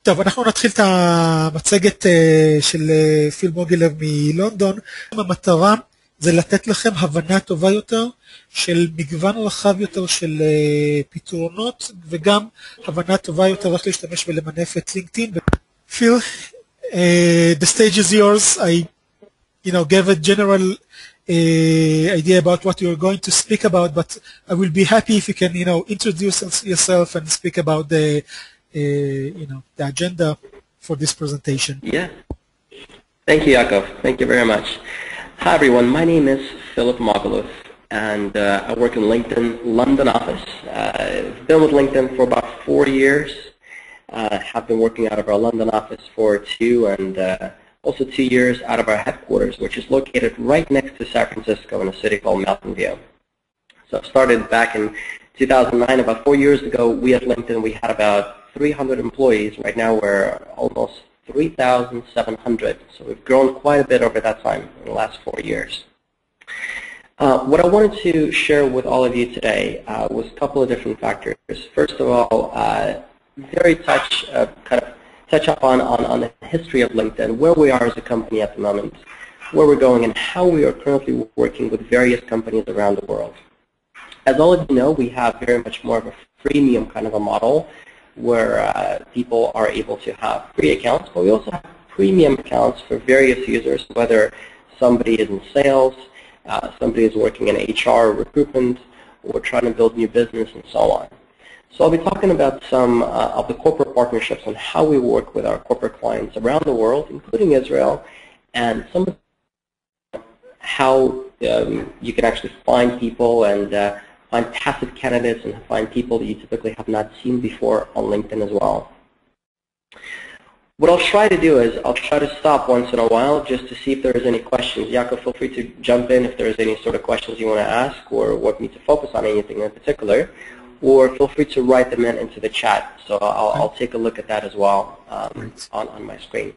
טוב, אנחנו נתחיל את המצגת של פיל מוגילר מלונדון. המטרה זה לתת לכם הבנה טובה יותר של מגוון רחב יותר של פתרונות, וגם הבנה טובה יותר איך להשתמש ולמנף את לינקדאין. פיל, the stage is yours. I gave a general idea about what you're going to speak about, but I will be happy if you can, introduce yourself and speak about the agenda for this presentation. Yeah. Thank you, Yaakov. Thank you very much. Hi, everyone. My name is Philip Mogilev, and I work in LinkedIn London office. I've been with LinkedIn for about 4 years. Have been working out of our London office for 2, and also 2 years out of our headquarters, which is located right next to San Francisco in a city called Mountain View. So I started back in 2009. About 4 years ago, we at LinkedIn, we had about 300 employees. Right now we're almost 3,700. So we've grown quite a bit over that time in the last 4 years. What I wanted to share with all of you today was a couple of different factors. First of all, touch up on the history of LinkedIn, where we are as a company at the moment, where we're going, and how we are currently working with various companies around the world. As all of you know, we have very much more of a freemium kind of a model where people are able to have free accounts, but we also have premium accounts for various users, whether somebody is in sales, somebody is working in HR or recruitment, or trying to build new business and so on. So I'll be talking about some of the corporate partnerships and how we work with our corporate clients around the world, including Israel, and some of how you can actually find people and find passive candidates and find people that you typically have not seen before on LinkedIn as well. What I'll try to do is I'll try to stop once in a while just to see if there's any questions. Yaakov, feel free to jump in if there's any sort of questions you want to ask or want me to focus on anything in particular. Or feel free to write them into the chat. So I'll take a look at that as well on my screen.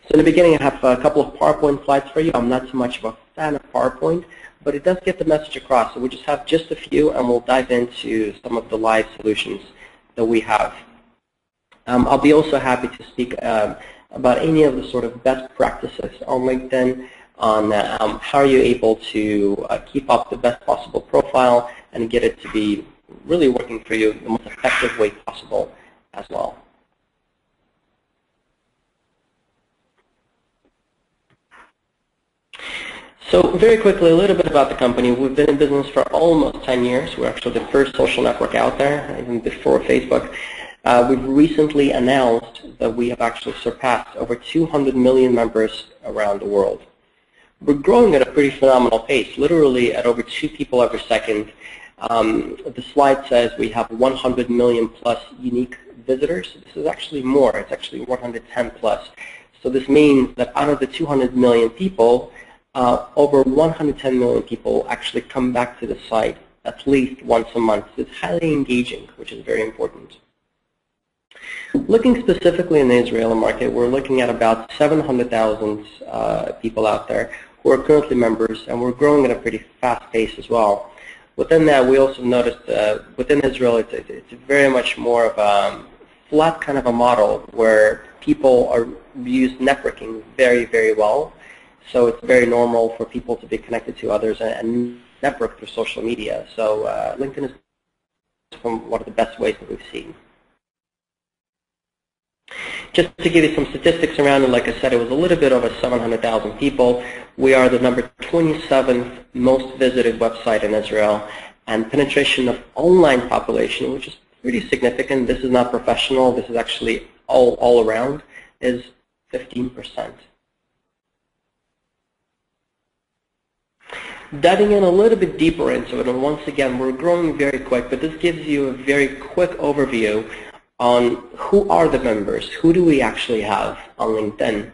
So in the beginning, I have a couple of PowerPoint slides for you. I'm not so much of a fan of PowerPoint, but it does get the message across. So we just have just a few, and we'll dive into some of the live solutions that we have. I'll be also happy to speak about any of the sort of best practices on LinkedIn, on how are you able to keep up the best possible profile and get it to be really working for you the most effective way possible as well. So very quickly, a little bit about the company. We've been in business for almost 10 years. We're actually the first social network out there, even before Facebook. We've recently announced that we have actually surpassed over 200 million members around the world. We're growing at a pretty phenomenal pace, literally at over 2 people every second. The slide says we have 100 million plus unique visitors. This is actually more. It's actually 110 plus. So this means that out of the 200 million people, over 110 million people actually come back to the site at least once a month. It's highly engaging, which is very important. Looking specifically in the Israeli market, we're looking at about 700,000 people out there who are currently members, and we're growing at a pretty fast pace as well. Within that, we also noticed within Israel, it's very much more of a flat kind of a model where people use networking very, very well. So it's very normal for people to be connected to others and network through social media. So LinkedIn is one of the best ways that we've seen. Just to give you some statistics around it, like I said, it was a little bit over 700,000 people. We are the number 27th most visited website in Israel, and penetration of online population, which is pretty significant. This is not professional. This is actually all around, is 15%. Diving in a little bit deeper into it, and once again, we're growing very quick, but this gives you a very quick overview on who are the members, who do we actually have on LinkedIn.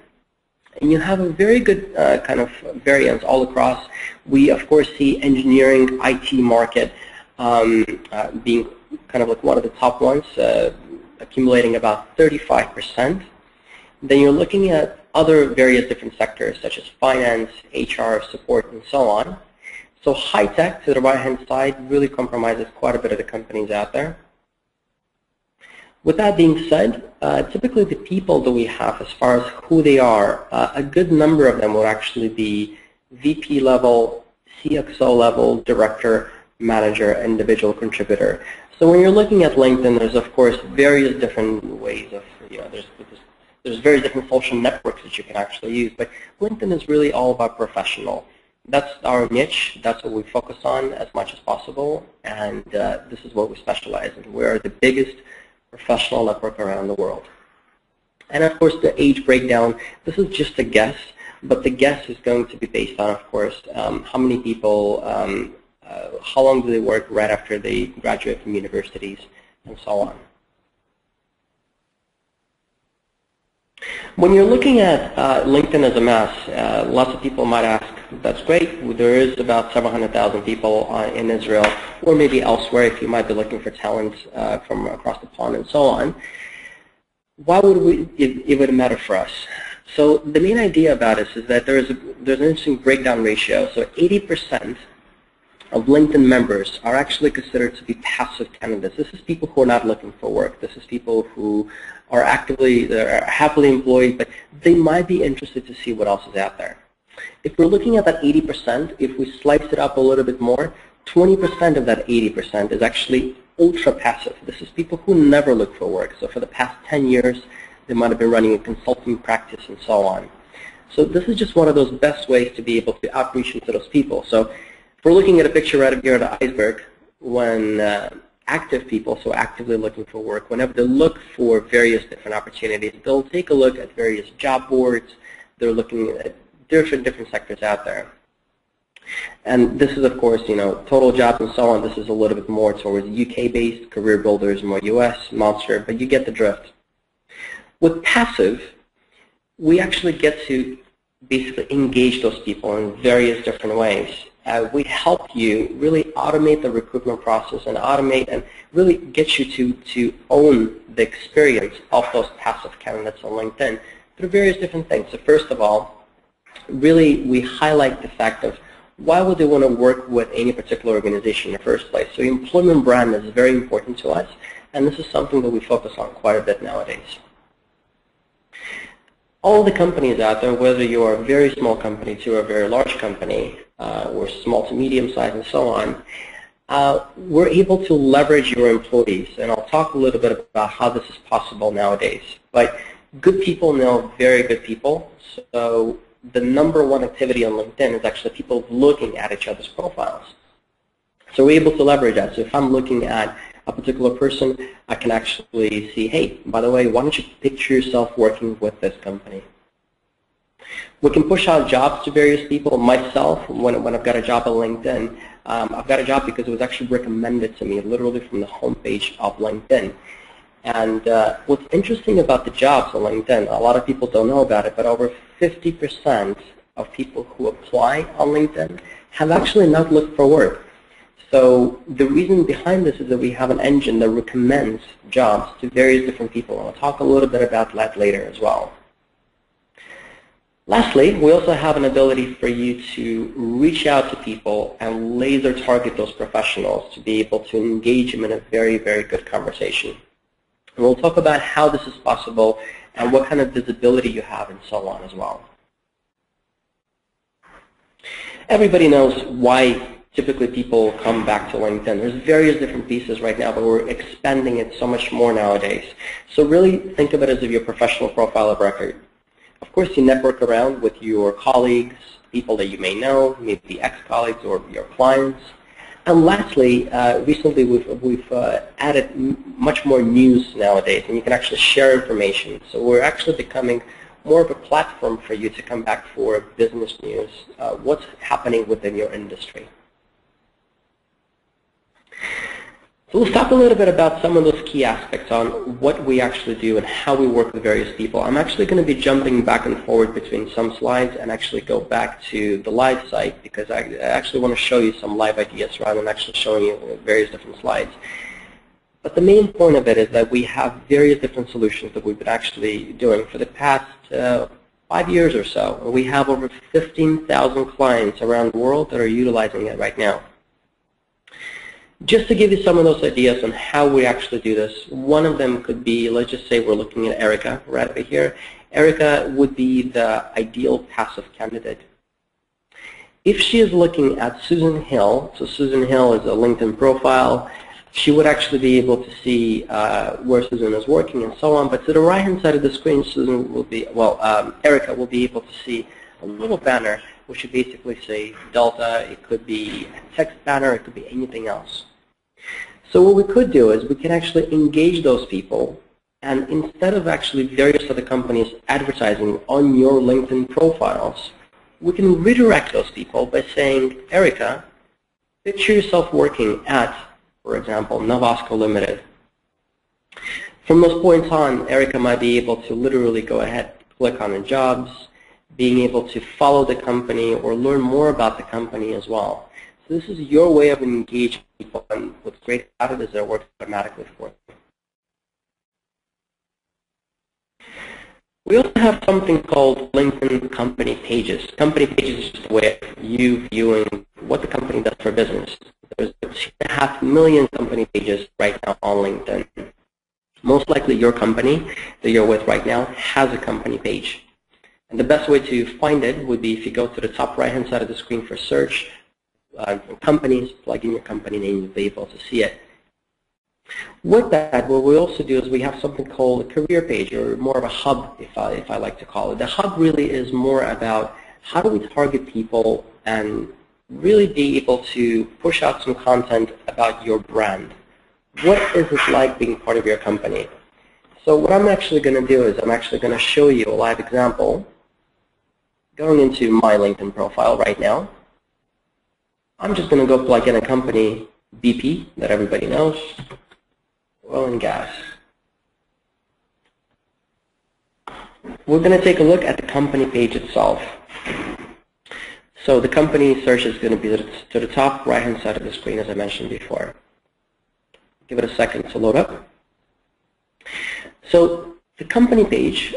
And you have a very good kind of variance all across. We, of course, see engineering, IT market being kind of like one of the top ones, accumulating about 35%. Then you're looking at other various different sectors, such as finance, HR, support, and so on. So high tech, to the right-hand side, really compromises quite a bit of the companies out there. With that being said, typically the people that we have as far as who they are, a good number of them will actually be VP level, CXO level, director, manager, individual contributor. So when you're looking at LinkedIn, there's of course various different ways of, there's various different social networks that you can actually use, but LinkedIn is really all about professional. That's our niche. That's what we focus on as much as possible, and this is what we specialize in. We are the biggest professional network around the world. And of course, the age breakdown, this is just a guess, but the guess is going to be based on, of course, how many people, how long do they work right after they graduate from universities, and so on. When you're looking at LinkedIn as a mass, lots of people might ask, that's great, there is about 700,000 people in Israel, or maybe elsewhere if you might be looking for talent from across the pond and so on. Why would it would matter for us? So the main idea about this is that there's an interesting breakdown ratio. So 80% of LinkedIn members are actually considered to be passive candidates. This is people who are not looking for work. This is people who are they're happily employed, but they might be interested to see what else is out there. If we're looking at that 80%, if we slice it up a little bit more, 20% of that 80% is actually ultra passive. This is people who never look for work. So for the past 10 years, they might have been running a consulting practice and so on. So this is just one of those best ways to be able to outreach into those people. So if we're looking at a picture right up here of the iceberg, when active people, so actively looking for work, whenever they look for various different opportunities, they'll take a look at various job boards. They're looking at different sectors out there. And this is, of course, total jobs and so on. This is a little bit more towards UK-based, career builders, more US, monster, but you get the drift. With passive, we actually get to basically engage those people in various different ways. We help you really automate the recruitment process and automate and really get you to own the experience of those passive candidates on LinkedIn through various different things. So first of all, really we highlight the fact of why would they want to work with any particular organization in the first place. So employment brand is very important to us, and this is something that we focus on quite a bit nowadays. All the companies out there, whether you are a very small company to a very large company, or small to medium size and so on, we're able to leverage your employees. And I'll talk a little bit about how this is possible nowadays. But good people know very good people. So the number one activity on LinkedIn is actually people looking at each other's profiles. So we're able to leverage that. So if I'm looking at a particular person, I can actually see, hey, by the way, why don't you picture yourself working with this company? We can push out jobs to various people. Myself, when I've got a job on LinkedIn, I've got a job because it was actually recommended to me literally from the homepage of LinkedIn. And what's interesting about the jobs on LinkedIn, a lot of people don't know about it, but over 50% of people who apply on LinkedIn have actually not looked for work. So the reason behind this is that we have an engine that recommends jobs to various different people. And I'll talk a little bit about that later as well. Lastly, we also have an ability for you to reach out to people and laser target those professionals to be able to engage them in a very, very good conversation. And we'll talk about how this is possible and what kind of visibility you have and so on as well. Everybody knows why typically people come back to LinkedIn. There's various different pieces right now, but we're expanding it so much more nowadays. So really think of it as your professional profile of record. Of course, you network around with your colleagues, people that you may know, maybe ex-colleagues or your clients. And lastly, recently we've added much more news nowadays, and you can actually share information. So we're actually becoming more of a platform for you to come back for business news, what's happening within your industry. So let's talk a little bit about some of those key aspects on what we actually do and how we work with various people. I'm actually going to be jumping back and forward between some slides and actually go back to the live site because I actually want to show you some live ideas rather than actually showing you various different slides. But the main point of it is that we have various different solutions that we've been actually doing for the past 5 years or so. We have over 15,000 clients around the world that are utilizing it right now. Just to give you some of those ideas on how we actually do this, one of them could be, let's just say we're looking at Erica right over here. Erica would be the ideal passive candidate. If she is looking at Susan Hill, so Susan Hill is a LinkedIn profile, she would actually be able to see where Susan is working and so on, but to the right-hand side of the screen, Susan will be, Erica will be able to see a little banner which would basically say Delta. It could be a text banner, it could be anything else. So what we could do is we can actually engage those people, and instead of actually various other companies advertising on your LinkedIn profiles, we can redirect those people by saying, Erica, picture yourself working at, for example, Navasco Limited. From those points on, Erica might be able to literally go ahead, click on the jobs, being able to follow the company or learn more about the company as well. So this is your way of engaging people, and what's great about it is that it works automatically for them. We also have something called LinkedIn company pages. Company pages is just a way of you viewing what the company does for business. There's 2.5 million company pages right now on LinkedIn. Most likely your company that you're with right now has a company page. And the best way to find it would be if you go to the top right-hand side of the screen for search, companies, plug in your company name, you'll be able to see it. With that, what we also do is we have something called a career page, or more of a hub, if I like to call it. The hub really is more about how do we target people and really be able to push out some content about your brand. What is it like being part of your company? So what I'm actually going to do is I'm actually going to show you a live example. Going into my LinkedIn profile right now, I'm just going to go plug in a company, BP, that everybody knows, oil and gas. We're going to take a look at the company page itself. So the company search is going to be to the top right-hand side of the screen, as I mentioned before. Give it a second to load up. So the company page,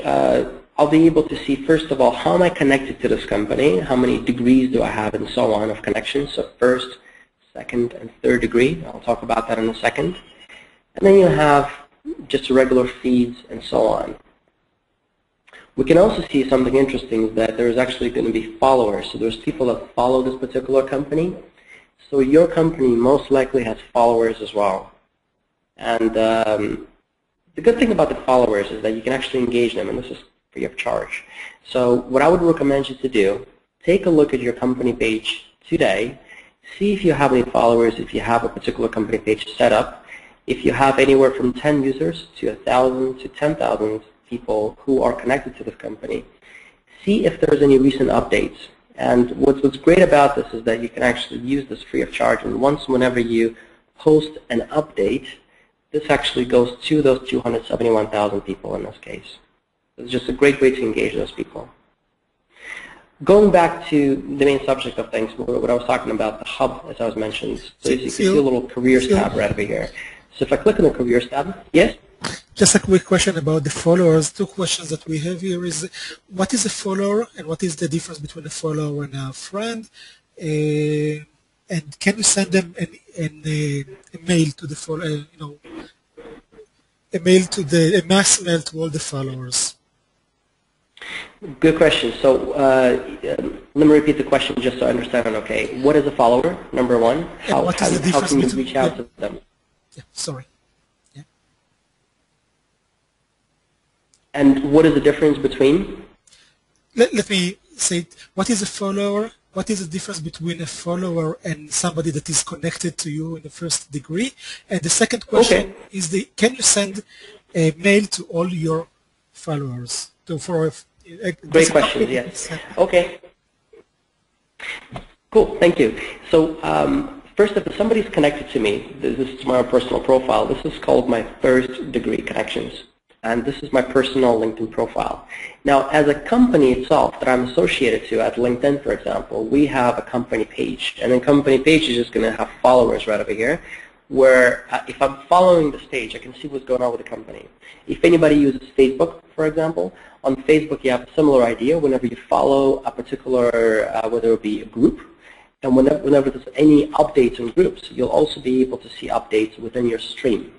I'll be able to see, first of all, how am I connected to this company, how many degrees do I have, and so on of connections, so first, second, and third degree. I'll talk about that in a second. And then you have just regular feeds and so on. We can also see something interesting, that there's actually going to be followers. So there's people that follow this particular company. So your company most likely has followers as well. And the good thing about the followers is that you can actually engage them, and this is free of charge. So what I would recommend you to do, take a look at your company page today, see if you have any followers, if you have a particular company page set up. If you have anywhere from 10 users to 1,000 to 10,000 people who are connected to this company, see if there's any recent updates. And what's great about this is that you can actually use this free of charge, and whenever you post an update, this actually goes to those 271,000 people in this case. It's just a great way to engage those people. Going back to the main subject of things, what I was talking about, the hub, as I was mentioning. So you can see a little careers tab right over here. So if I click on the careers tab, yes? Just a quick question about the followers. Two questions that we have here is, what is a follower and what is the difference between a follower and a friend? And can you send them a mail to the follower, a mass mail to all the followers? Good question. So let me repeat the question just so I understand it okay. What is a follower, number one? How can you reach out to them? Yeah, sorry. Yeah. And what is the difference between? Let me say, what is a follower? What is the difference between a follower and somebody that is connected to you in the first degree? And the second question is, can you send a mail to all your followers? Great question, yes. Okay. Cool, thank you. So first, if somebody's connected to me, this is my personal profile. This is called my first degree connections. And this is my personal LinkedIn profile. Now, as a company itself that I'm associated to at LinkedIn, for example, we have a company page. And the company page is just going to have followers right over here, where if I'm following this page, I can see what's going on with the company. If anybody uses Facebook, for example, on Facebook you have a similar idea. Whenever you follow a particular, whether it be a group, And whenever there's any updates in groups, you'll also be able to see updates within your stream.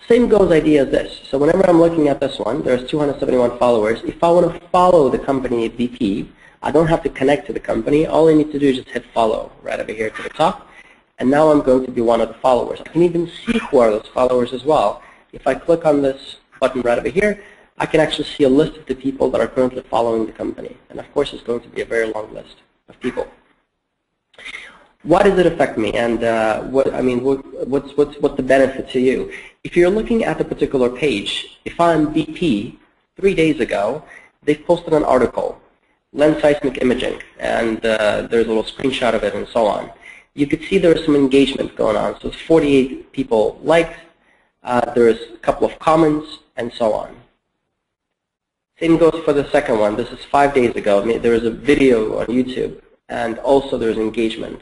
Same goes idea as this. So whenever I'm looking at this one, there's 271 followers. If I want to follow the company at VP, I don't have to connect to the company. All I need to do is just hit follow right over here to the top. And now I'm going to be one of the followers. I can even see who are those followers as well. If I click on this button right over here, I can actually see a list of the people that are currently following the company. And of course, it's going to be a very long list of people. Why does it affect me, and what's the benefit to you? If you're looking at a particular page, if I'm BP, 3 days ago, they've posted an article, lens seismic imaging, and there's a little screenshot of it and so on. You could see there was some engagement going on. So 48 people liked, there's a couple of comments, and so on. Same goes for the second one. This is 5 days ago. There was a video on YouTube, and also there's engagement.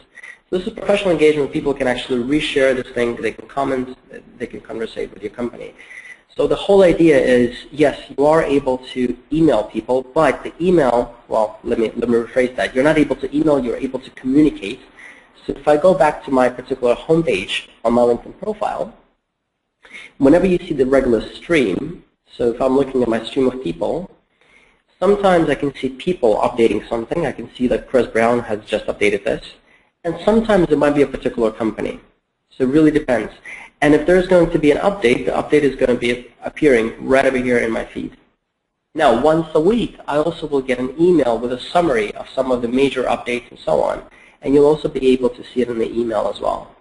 So this is professional engagement. People can actually reshare this thing. They can comment. They can conversate with your company. So the whole idea is, yes, you are able to email people, but the email, well, let me rephrase that. You're not able to email. You're able to communicate. So if I go back to my particular homepage on my LinkedIn profile, whenever you see the regular stream, so if I'm looking at my stream of people, sometimes I can see people updating something. I can see that Chris Brown has just updated this. And sometimes it might be a particular company. So it really depends. And if there's going to be an update, the update is going to be appearing right over here in my feed. Now, once a week, I also will get an email with a summary of some of the major updates and so on. And you'll also be able to see it in the email as well.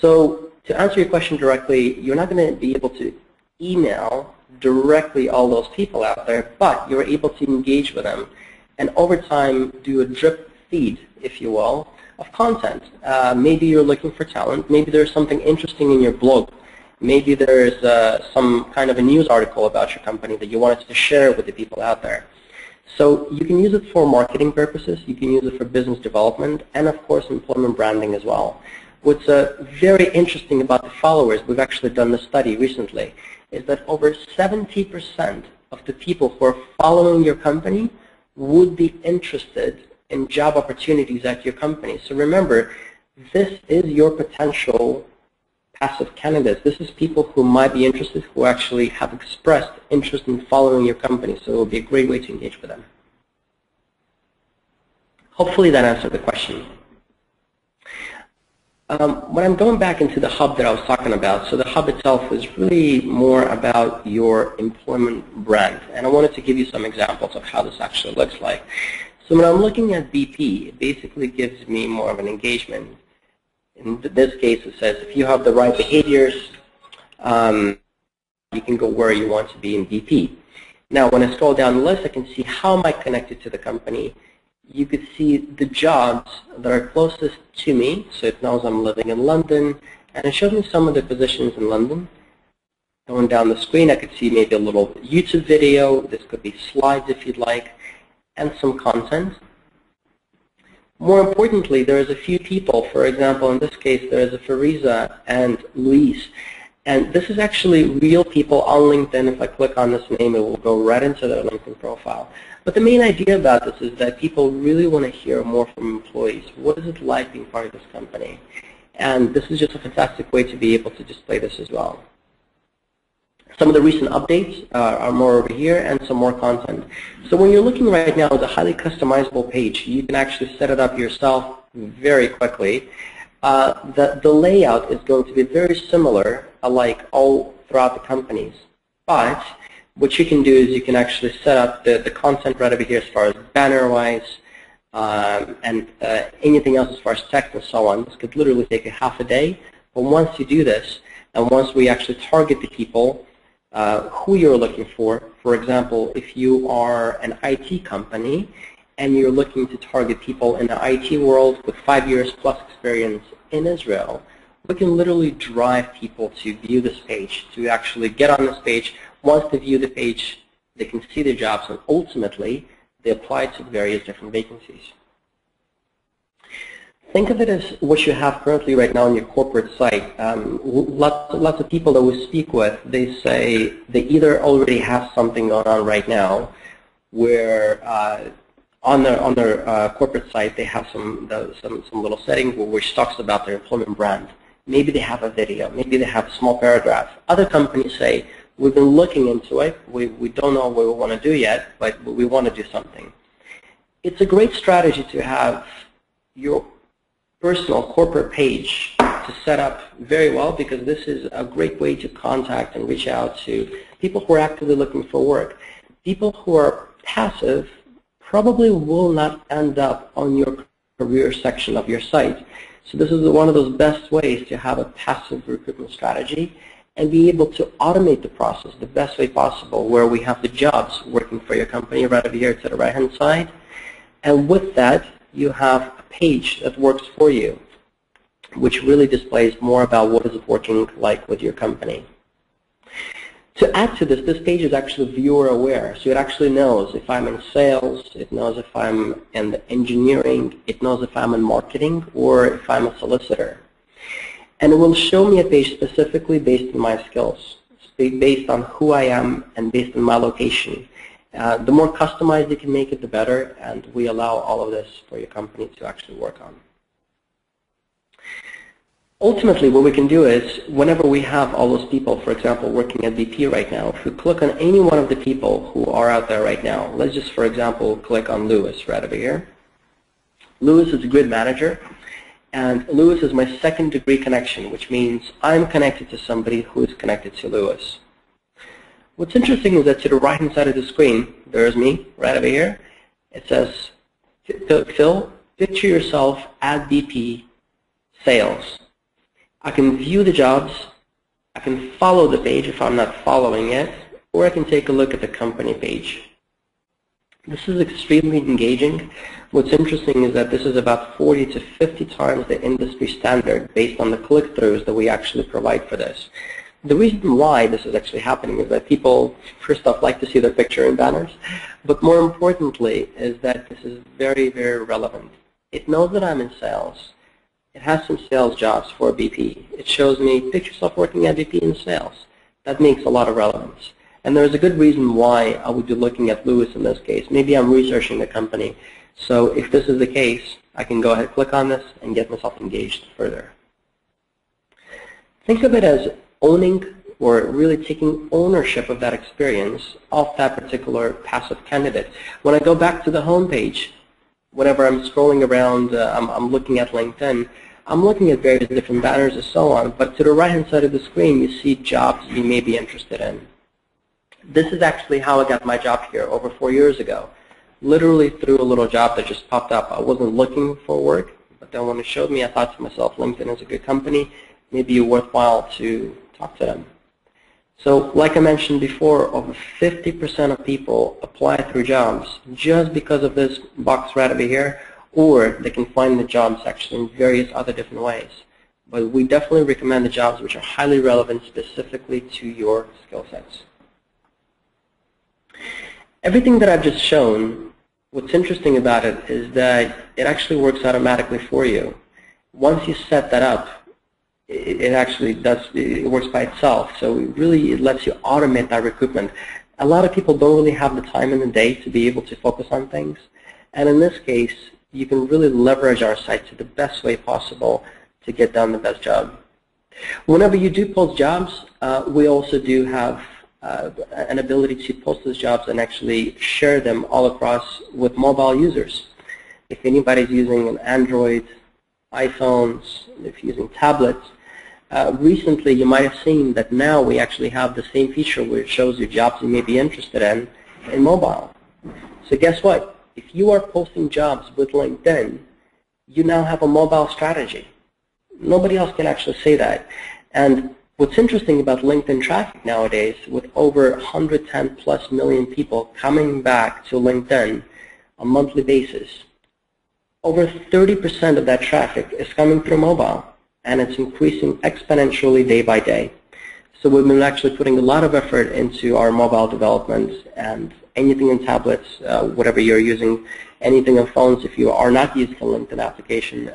So to answer your question directly, you're not going to be able to email directly all those people out there, but you're able to engage with them and over time do a drip feed, if you will, of content. Maybe you're looking for talent. Maybe there's something interesting in your blog. Maybe there's some kind of a news article about your company that you wanted to share with the people out there. So you can use it for marketing purposes. You can use it for business development and, of course, employment branding as well. What's very interesting about the followers, we've actually done this study recently, is that over 70% of the people who are following your company would be interested in job opportunities at your company. So remember, this is your potential passive candidates. This is people who might be interested, who actually have expressed interest in following your company. So it will be a great way to engage with them. Hopefully that answered the question. When I'm going back into the hub that I was talking about, so the hub itself is really more about your employment brand. And I wanted to give you some examples of how this actually looks like. So when I'm looking at BP, it basically gives me more of an engagement. In this case, it says if you have the right behaviors, you can go where you want to be in BP. Now, when I scroll down the list, I can see how am I connected to the company. You could see the jobs that are closest to me. So it knows I'm living in London, and it shows me some of the positions in London. Going down the screen, I could see maybe a little YouTube video. This could be slides if you'd like, and some content. More importantly, there's a few people. For example, in this case, there's a Fariza and Luis. And this is actually real people on LinkedIn. If I click on this name, it will go right into their LinkedIn profile. But the main idea about this is that people really want to hear more from employees. What is it like being part of this company? And this is just a fantastic way to be able to display this as well. Some of the recent updates are more over here and some more content. So when you're looking right now at a highly customizable page, you can actually set it up yourself very quickly. The layout is going to be very similar, alike all throughout the companies. But what you can do is you can actually set up the content right over here as far as banner-wise and anything else as far as text and so on. This could literally take a half a day. But once you do this, and once we actually target the people who you're looking for example, if you are an IT company and you're looking to target people in the IT world with 5 years plus experience in Israel, we can literally drive people to view this page, to actually get on this page. Once they view the page, they can see the jobs, and ultimately, they apply to various different vacancies. Think of it as what you have currently right now on your corporate site. Lots of people that we speak with, they say they either already have something going on right now where On their corporate site, they have some little setting which talks about their employment brand. Maybe they have a video. Maybe they have a small paragraph. Other companies say, we've been looking into it. We don't know what we want to do yet, but we want to do something. It's a great strategy to have your personal corporate page to set up very well, because this is a great way to contact and reach out to people who are actively looking for work. People who are passive probably will not end up on your career section of your site. So this is one of those best ways to have a passive recruitment strategy and be able to automate the process the best way possible, where we have the jobs working for your company right over here to the right-hand side. And with that, you have a page that works for you, which really displays more about what is it working like with your company. To add to this page is actually viewer aware. So it actually knows if I'm in sales, it knows if I'm in the engineering, it knows if I'm in marketing, or if I'm a solicitor. And it will show me a page specifically based on my skills, based on who I am and based on my location. The more customized you can make it, the better, and we allow all of this for your company to actually work on. Ultimately, what we can do is, whenever we have all those people, for example, working at BP right now, if we click on any one of the people who are out there right now, let's just, for example, click on Lewis right over here. Lewis is a grid manager, and Lewis is my second-degree connection, which means I'm connected to somebody who is connected to Lewis. What's interesting is that to the right-hand side of the screen, there's me right over here. It says, Phil, picture yourself at BP Sales. I can view the jobs, I can follow the page if I'm not following it, or I can take a look at the company page. This is extremely engaging. What's interesting is that this is about 40 to 50 times the industry standard based on the click-throughs that we actually provide for this. The reason why this is actually happening is that people, first off, like to see their picture in banners, but more importantly is that this is very, very relevant. It knows that I'm in sales. It has some sales jobs for BP. It shows me, picture yourself working at BP in sales. That makes a lot of relevance. And there's a good reason why I would be looking at Lewis in this case. Maybe I'm researching the company. So if this is the case, I can go ahead, click on this, and get myself engaged further. Think of it as owning or really taking ownership of that experience of that particular passive candidate. When I go back to the home page, whenever I'm scrolling around, I'm looking at LinkedIn, I'm looking at various different banners and so on, but to the right-hand side of the screen, you see jobs you may be interested in. This is actually how I got my job here over 4 years ago, literally through a little job that just popped up. I wasn't looking for work, but then when it showed me, I thought to myself, LinkedIn is a good company, maybe it's worthwhile to talk to them. So like I mentioned before, over 50% of people apply through jobs just because of this box right over here, or they can find the jobs actually in various other different ways. But we definitely recommend the jobs which are highly relevant specifically to your skill sets. Everything that I've just shown, what's interesting about it is that it actually works automatically for you. Once you set that up, it actually does, it works by itself. So it lets you automate that recruitment. A lot of people don't really have the time in the day to be able to focus on things. And in this case, you can really leverage our site to the best way possible to get done the best job. Whenever you do post jobs, we also do have an ability to post those jobs and actually share them all across with mobile users. If anybody's using an Android, iPhones, if you're using tablets, recently you might have seen that now we actually have the same feature where it shows you jobs you may be interested in mobile. So guess what? If you are posting jobs with LinkedIn, you now have a mobile strategy. Nobody else can actually say that. And what's interesting about LinkedIn traffic nowadays, with over 110 plus million people coming back to LinkedIn on a monthly basis, over 30% of that traffic is coming through mobile, and it's increasing exponentially day by day. So we've been actually putting a lot of effort into our mobile development, and anything in tablets, whatever you're using, anything on phones, if you are not using a LinkedIn application,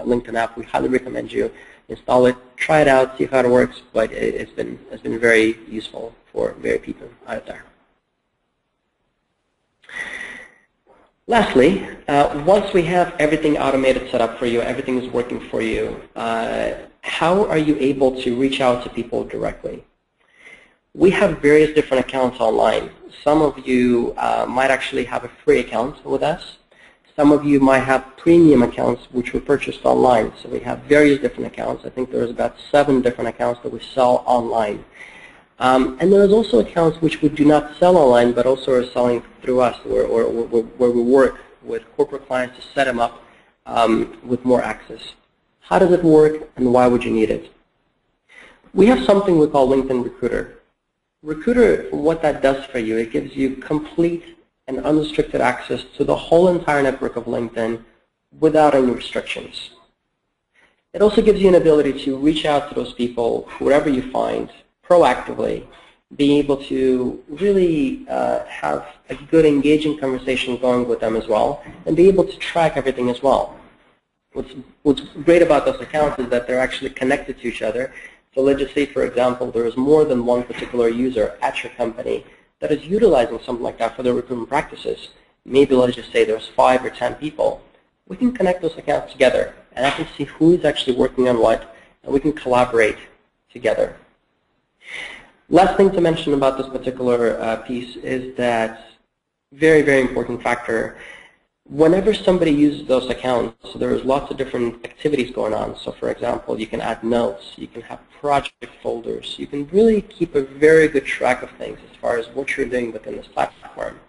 LinkedIn app, we highly recommend you install it, try it out, see how it works, but it's been very useful for very people out there. Lastly, once we have everything automated set up for you, everything is working for you, how are you able to reach out to people directly? We have various different accounts online. Some of you might actually have a free account with us. Some of you might have premium accounts which were purchased online. So we have various different accounts. I think there's about 7 different accounts that we sell online. And there's also accounts which we do not sell online, but also are selling through us, where we work with corporate clients to set them up with more access. How does it work, and why would you need it? We have something we call LinkedIn Recruiter. Recruiter, what that does for you, it gives you complete and unrestricted access to the whole entire network of LinkedIn without any restrictions. It also gives you an ability to reach out to those people, whoever you find, proactively, being able to really have a good, engaging conversation going with them as well, and be able to track everything as well. What's great about those accounts is that they're actually connected to each other. So let's just say, for example, there is more than one particular user at your company that is utilizing something like that for their recruitment practices. Maybe let's just say there's 5 or 10 people. We can connect those accounts together, and I can see who is actually working on what, and we can collaborate together. Last thing to mention about this particular piece is that very, very important factor. Whenever somebody uses those accounts, so there's lots of different activities going on. So for example, you can add notes, you can have project folders, you can really keep a very good track of things as far as what you're doing within this platform.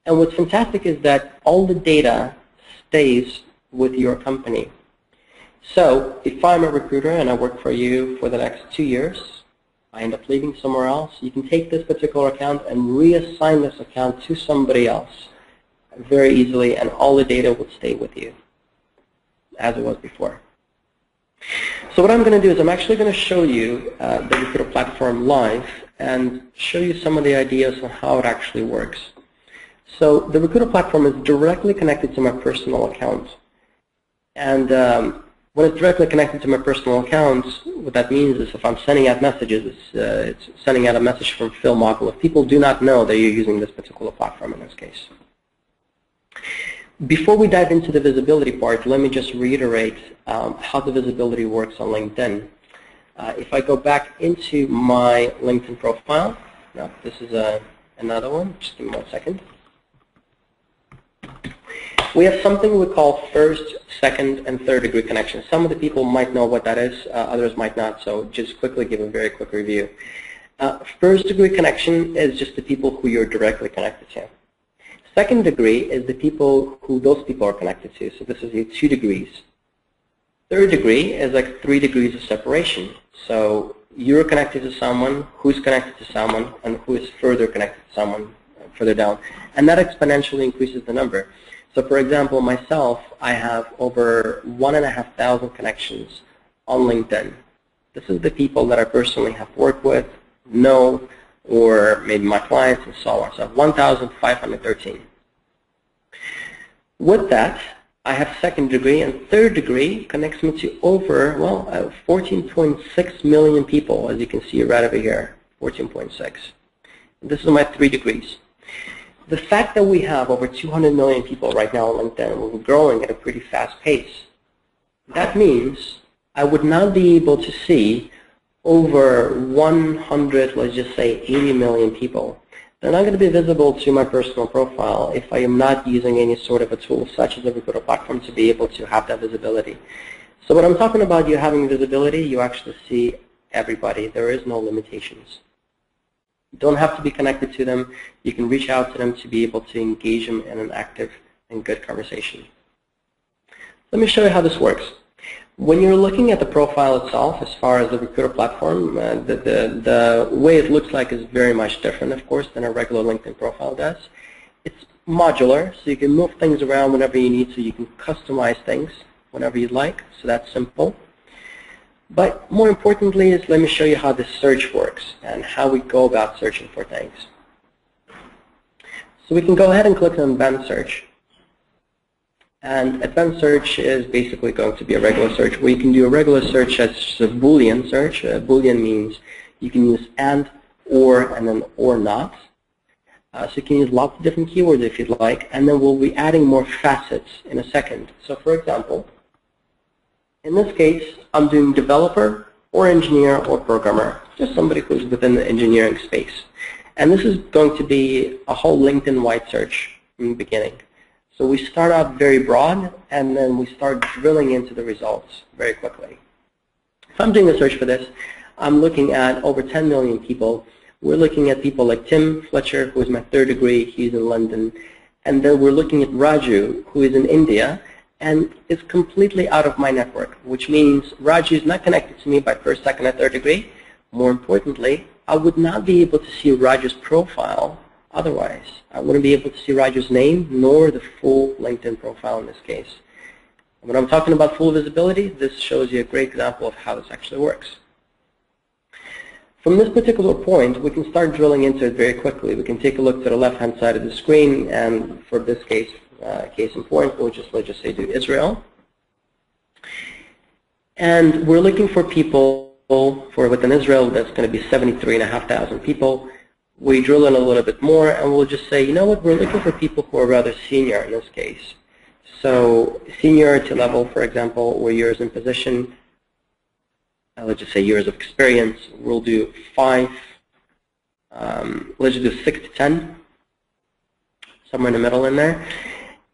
And what's fantastic is that all the data stays with your company. So if I'm a recruiter and I work for you for the next 2 years, I end up leaving somewhere else, you can take this particular account and reassign this account to somebody else very easily, and all the data will stay with you as it was before. So what I'm going to do is I'm actually going to show you the Recruiter platform live and show you some of the ideas on how it actually works. So the Recruiter platform is directly connected to my personal account. And when it's directly connected to my personal account, what that means is if I'm sending out messages, it's sending out a message from Phil Mogul. If people do not know that you're using this particular platform in this case. Before we dive into the visibility part, let me just reiterate how the visibility works on LinkedIn. If I go back into my LinkedIn profile, now this is another one, just give me 1 second. We have something we call first, second, and third degree connections. Some of the people might know what that is, others might not, so just quickly give a very quick review. First degree connection is just the people who you're directly connected to. Second degree is the people who those people are connected to, so this is your 2 degrees. Third degree is like 3 degrees of separation. So you're connected to someone, who's connected to someone, and who is further connected to someone further down. And that exponentially increases the number. So for example, myself, I have over 1,500 connections on LinkedIn. This is the people that I personally have worked with, know, or maybe my clients and so on. So 1,513. With that, I have second degree, and third degree connects me to over, well, 14.6 million people, as you can see right over here, 14.6. This is my 3 degrees. The fact that we have over 200 million people right now on LinkedIn, we're growing at a pretty fast pace. That means I would not be able to see over 100, let's just say 80 million people. They're not going to be visible to my personal profile if I am not using any sort of a tool such as the Recruiter platform to be able to have that visibility. So when I'm talking about you having visibility, you actually see everybody. There is no limitations. You don't have to be connected to them. You can reach out to them to be able to engage them in an active and good conversation. Let me show you how this works. When you're looking at the profile itself, as far as the Recruiter platform, the way it looks like is very much different, of course, than a regular LinkedIn profile does. It's modular, so you can move things around whenever you need to. You can customize things whenever you'd like, so that's simple. But more importantly is let me show you how this search works and how we go about searching for things. So we can go ahead and click on Advanced Search. And Advanced Search is basically going to be a regular search where you can do a regular search as a Boolean search. Boolean means you can use and, or, and then or not. So you can use lots of different keywords if you'd like, and then we'll be adding more facets in a second. So for example, in this case, I'm doing developer or engineer or programmer, just somebody who's within the engineering space. And this is going to be a whole LinkedIn-wide search in the beginning. So we start out very broad, and then we start drilling into the results very quickly. If I'm doing a search for this, I'm looking at over 10 million people. We're looking at people like Tim Fletcher, who is my third degree, he's in London. And then we're looking at Raju, who is in India, and is completely out of my network, which means Raju is not connected to me by first, second, or third degree. More importantly, I would not be able to see Raju's profile otherwise. I wouldn't be able to see Raju's name, nor the full LinkedIn profile in this case. When I'm talking about full visibility, this shows you a great example of how this actually works. From this particular point, we can start drilling into it very quickly. We can take a look to the left-hand side of the screen, and for this case in point, let's just say do Israel. And we're looking for people for within Israel, that's going to be 73,500 people. We drill in a little bit more, and we'll just say, you know what, we're looking for people who are rather senior in this case. So seniority level, for example, or years in position, let's just say years of experience, we'll do 5, let's just do 6 to 10, somewhere in the middle in there.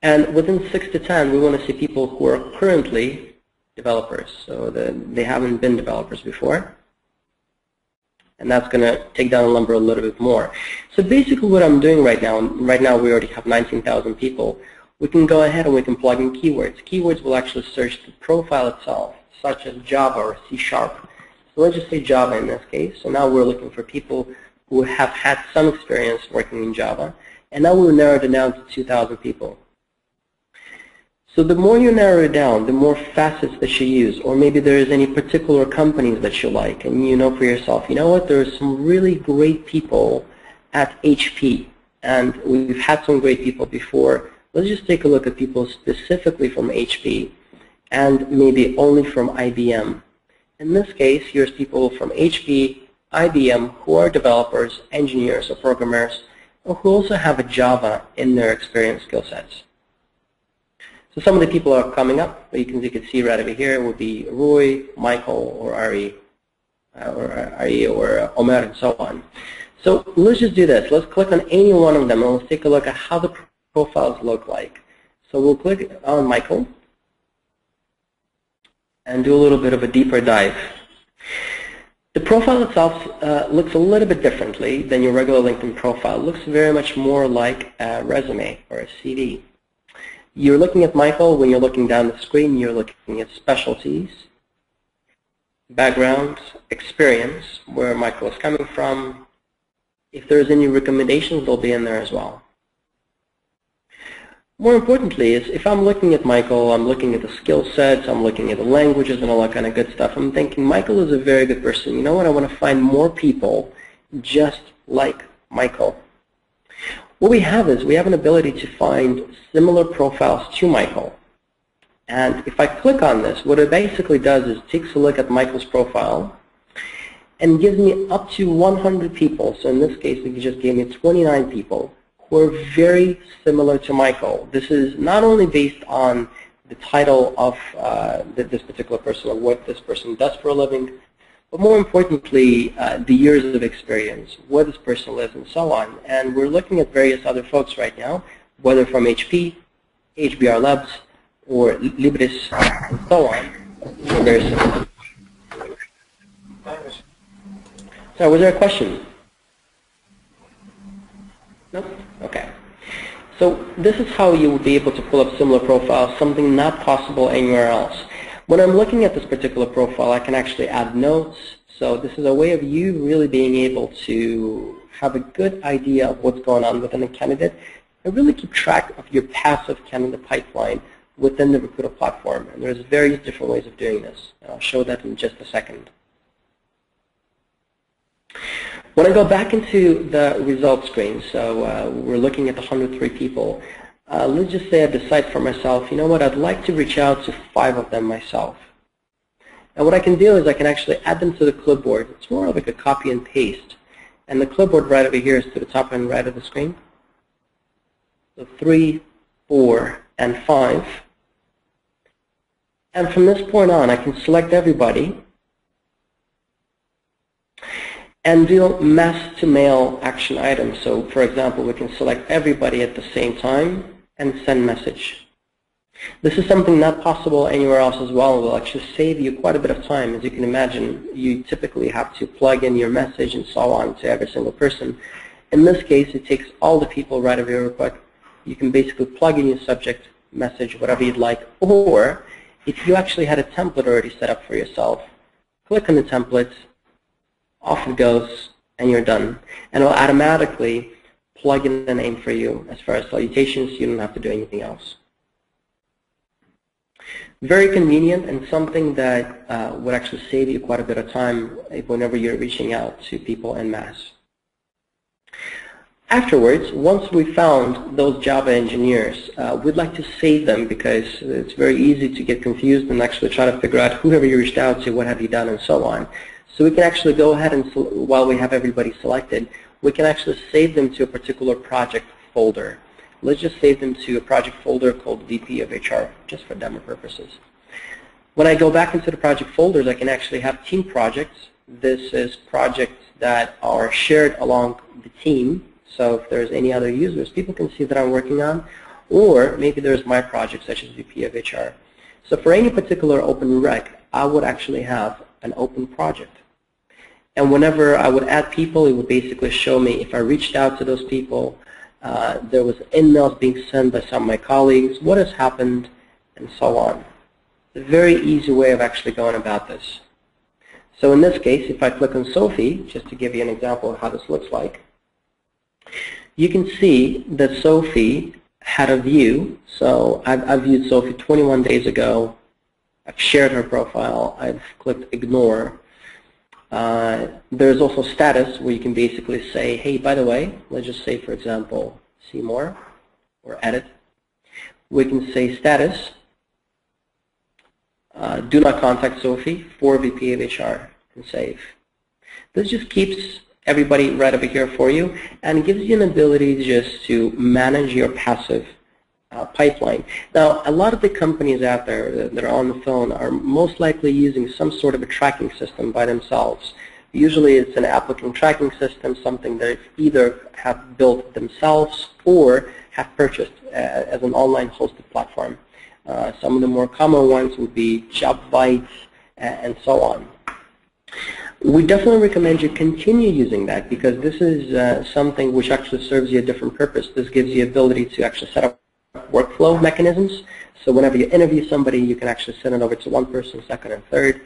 And within 6 to 10, we want to see people who are currently developers, so they haven't been developers before. And that's going to take down the number a little bit more. So basically what I'm doing right now we already have 19,000 people. We can go ahead and we can plug in keywords. Keywords will actually search the profile itself, such as Java or C#. So let's just say Java in this case. So now we're looking for people who have had some experience working in Java. And now we'll narrow it down to 2,000 people. So the more you narrow it down, the more facets that you use, or maybe there is any particular companies that you like, and you know for yourself, you know what, there are some really great people at HP, and we've had some great people before. Let's just take a look at people specifically from HP, and maybe only from IBM. In this case, here's people from HP, IBM, who are developers, engineers, or programmers, who also have a Java in their experience skill sets. So some of the people are coming up, but you can see right over here would be Roy, Michael, or Ari, or Omer, and so on. So let's just do this. Let's click on any one of them, and let's take a look at how the profiles look like. So we'll click on Michael and do a little bit of a deeper dive. The profile itself looks a little bit differently than your regular LinkedIn profile. It looks very much more like a resume or a CV. You're looking at Michael. When you're looking down the screen, you're looking at specialties, background, experience, where Michael is coming from. If there's any recommendations, they'll be in there as well. More importantly is if I'm looking at Michael, I'm looking at the skill sets, I'm looking at the languages and all that kind of good stuff. I'm thinking Michael is a very good person. You know what? I want to find more people just like Michael. What we have is we have an ability to find similar profiles to Michael. And if I click on this, what it basically does is it takes a look at Michael's profile and gives me up to 100 people. So in this case, it just gave me 29 people who are very similar to Michael. This is not only based on the title of this particular person or what this person does for a living, but more importantly, the years of experience, where this person lives, and so on. And we're looking at various other folks right now, whether from HP, HBR Labs, or Libris, and so on. We're very similar. So was there a question? No? Okay. So this is how you will be able to pull up similar profiles, something not possible anywhere else. When I'm looking at this particular profile, I can actually add notes. So this is a way of you really being able to have a good idea of what's going on within a candidate and really keep track of your passive candidate pipeline within the Recruiter platform. And there's various different ways of doing this. And I'll show that in just a second. When I go back into the results screen, so we're looking at the 103 people, let's just say I decide for myself, you know what, I'd like to reach out to 5 of them myself. And what I can do is I can actually add them to the clipboard. It's more like a copy and paste. And the clipboard right over here is to the top and right of the screen. So 3, 4, and 5. And from this point on, I can select everybody and do mass to mail action items. So for example, we can select everybody at the same time and send message. This is something not possible anywhere else as well. It will actually save you quite a bit of time. As you can imagine, you typically have to plug in your message and so on to every single person. In this case, it takes all the people right over your click. You can basically plug in your subject, message, whatever you'd like, or if you actually had a template already set up for yourself, click on the template, off it goes, and you're done. And it will automatically plug in a name for you as far as salutations. You don't have to do anything else. Very convenient and something that would actually save you quite a bit of time whenever you're reaching out to people en masse. Afterwards, once we found those Java engineers, we'd like to save them because it's very easy to get confused and actually try to figure out whoever you reached out to, what have you done, and so on. So we can actually go ahead and, while we have everybody selected, we can actually save them to a particular project folder. Let's just save them to a project folder called VP of HR, just for demo purposes. When I go back into the project folders, I can actually have team projects. This is projects that are shared along the team. So if there's any other users, people can see that I'm working on. Or maybe there's my project, such as VP of HR. So for any particular open rec, I would actually have an open project. And whenever I would add people, it would basically show me if I reached out to those people, there was emails being sent by some of my colleagues, what has happened, and so on. It's a very easy way of actually going about this. So in this case, if I click on Sophie, just to give you an example of how this looks like, you can see that Sophie had a view. So I've viewed Sophie 21 days ago. I've shared her profile. I've clicked Ignore. There's also status where you can basically say, hey, by the way, let's just say, for example, see more or edit. We can say status, do not contact Sophie for VP of HR, and save. This just keeps everybody right over here for you and gives you an ability just to manage your passive pipeline. Now, a lot of the companies out there that are on the phone are most likely using some sort of a tracking system by themselves. Usually it's an applicant tracking system, something that either have built themselves or have purchased as an online hosted platform. Some of the more common ones would be JobVite and so on. We definitely recommend you continue using that because this is something which actually serves you a different purpose. This gives you the ability to actually set up workflow mechanisms. So whenever you interview somebody, you can actually send it over to one person, second, and third.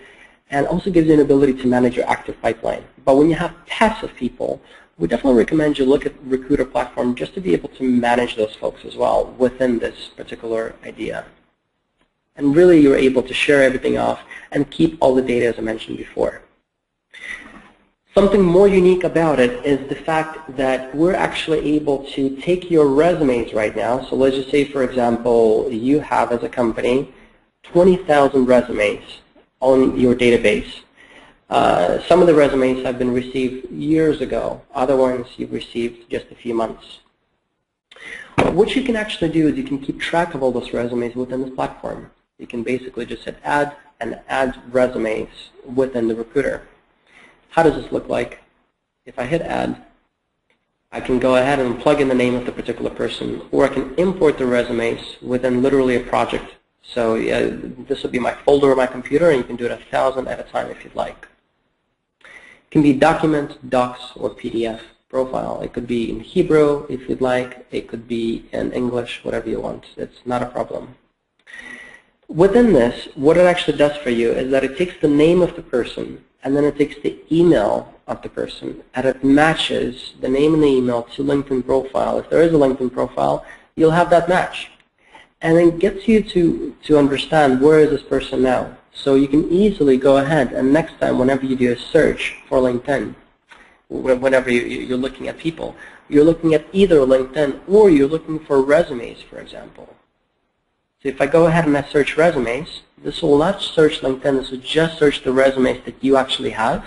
And also gives you an ability to manage your active pipeline. But when you have passive people, we definitely recommend you look at Recruiter platform just to be able to manage those folks as well within this particular idea. And really, you're able to share everything off and keep all the data as I mentioned before. Something more unique about it is the fact that we're actually able to take your resumes right now. So let's just say, for example, you have as a company 20,000 resumes on your database. Some of the resumes have been received years ago. Other ones you've received just a few months. What you can actually do is you can keep track of all those resumes within this platform. You can basically just hit add and add resumes within the Recruiter. How does this look like? If I hit add, I can go ahead and plug in the name of the particular person, or I can import the resumes within literally a project. So this would be my folder on my computer, and you can do it 1,000 at a time if you'd like. It can be document, docs, or PDF profile. It could be in Hebrew if you'd like. It could be in English, whatever you want. It's not a problem. Within this, what it actually does for you is that it takes the name of the person, and then it takes the email of the person, and it matches the name and the email to LinkedIn profile. If there is a LinkedIn profile, you'll have that match. And it gets you to understand where is this person now. So you can easily go ahead and next time whenever you do a search for LinkedIn, whenever you're looking at people, you're looking at either LinkedIn or you're looking for resumes, for example. So if I go ahead and I search resumes, this will not search LinkedIn, this will just search the resumes that you actually have.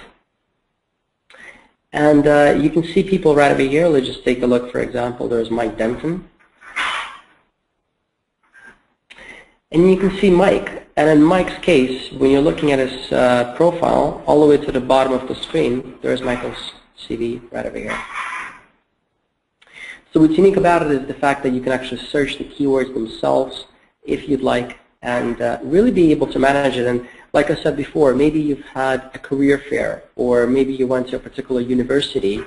And you can see people right over here. Let's just take a look, for example, there's Mike Denton. And you can see Mike. And in Mike's case, when you're looking at his profile, all the way to the bottom of the screen, there's Michael's CV right over here. So what's unique about it is the fact that you can actually search the keywords themselves if you'd like, and really be able to manage it. And like I said before, maybe you've had a career fair, or maybe you went to a particular university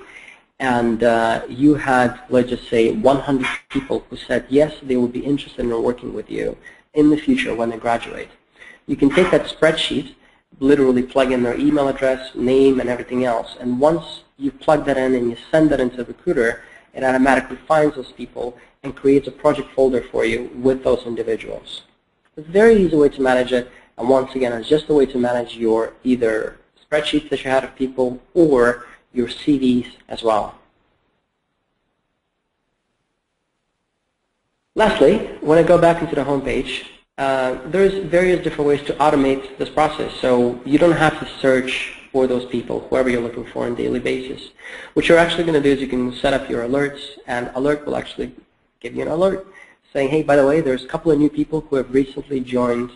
and you had, let's just say, 100 people who said yes, they would be interested in working with you in the future when they graduate. You can take that spreadsheet, literally plug in their email address, name, and everything else, and once you plug that in and you send that into the recruiter, it automatically finds those people and creates a project folder for you with those individuals. It's a very easy way to manage it, and once again, it's just a way to manage your either spreadsheets that you had of people or your CVs as well. Lastly, when I go back into the homepage, there's various different ways to automate this process. So you don't have to search for those people, whoever you're looking for on a daily basis. What you're actually going to do is you can set up your alerts, and alert will actually give you an alert saying, hey, by the way, there's a couple of new people who have recently joined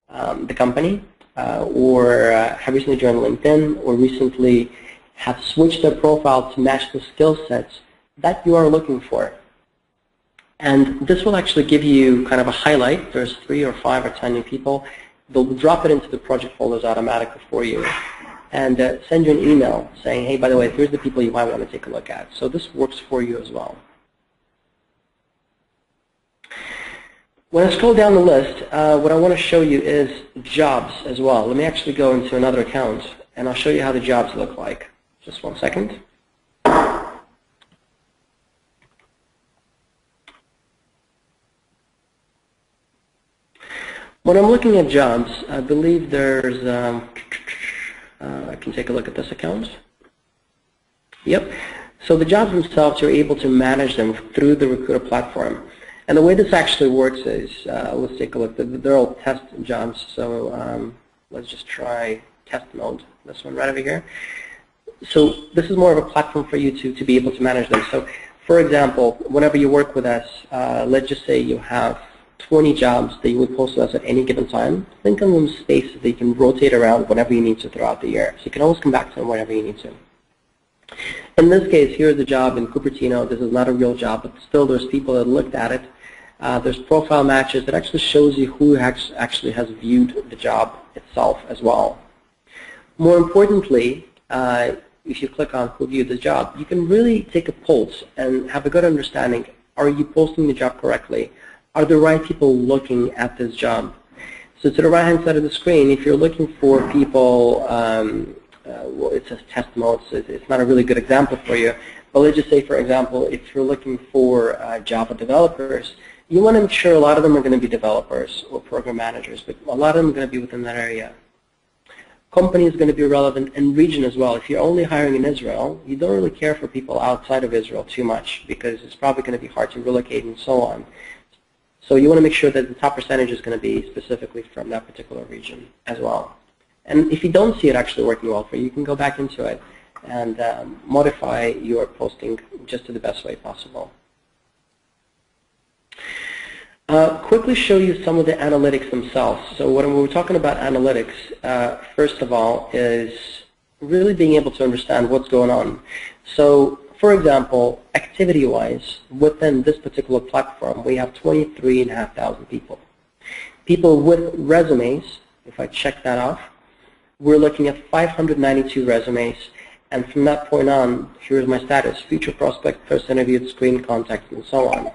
the company, or have recently joined LinkedIn, or recently have switched their profile to match the skill sets that you are looking for. And this will actually give you kind of a highlight. There's 3 or 5 or 10 new people. They'll drop it into the project folders automatically for you and send you an email saying, hey, by the way, here's the people you might want to take a look at. So this works for you as well. When I scroll down the list, what I want to show you is jobs as well. Let me actually go into another account, and I'll show you how the jobs look like. Just one second. When I'm looking at jobs, I believe there's, I can take a look at this account. Yep. So the jobs themselves, you're able to manage them through the recruiter platform. And the way this actually works is, let's take a look. They're all test jobs. So let's just try test mode, this one right over here. So this is more of a platform for you to be able to manage them. So for example, whenever you work with us, let's just say you have 20 jobs that you would post to us at any given time. Think of them as spaces that you can rotate around whenever you need to throughout the year. So you can always come back to them whenever you need to. In this case, here's a job in Cupertino. This is not a real job, but still there's people that looked at it. There's profile matches that actually shows you who actually has viewed the job itself as well. More importantly, if you click on who viewed the job, you can really take a pulse and have a good understanding. Are you posting the job correctly? Are the right people looking at this job? So to the right-hand side of the screen, if you're looking for people, well, it says test mode, so it's not a really good example for you. But let's just say, for example, if you're looking for Java developers, you want to make sure a lot of them are going to be developers or program managers, but a lot of them are going to be within that area. Company is going to be relevant, and region as well. If you're only hiring in Israel, you don't really care for people outside of Israel too much because it's probably going to be hard to relocate and so on. So you want to make sure that the top percentage is going to be specifically from that particular region as well. And if you don't see it actually working well for you, you can go back into it and modify your posting just to the best way possible. Quickly show you some of the analytics themselves. So when we're talking about analytics, first of all, is really being able to understand what's going on. So for example, activity-wise, within this particular platform, we have 23,500 people. People with resumes, if I check that off, we're looking at 592 resumes. And from that point on, here's my status: future prospect, first interviewed, screen, contact, and so on.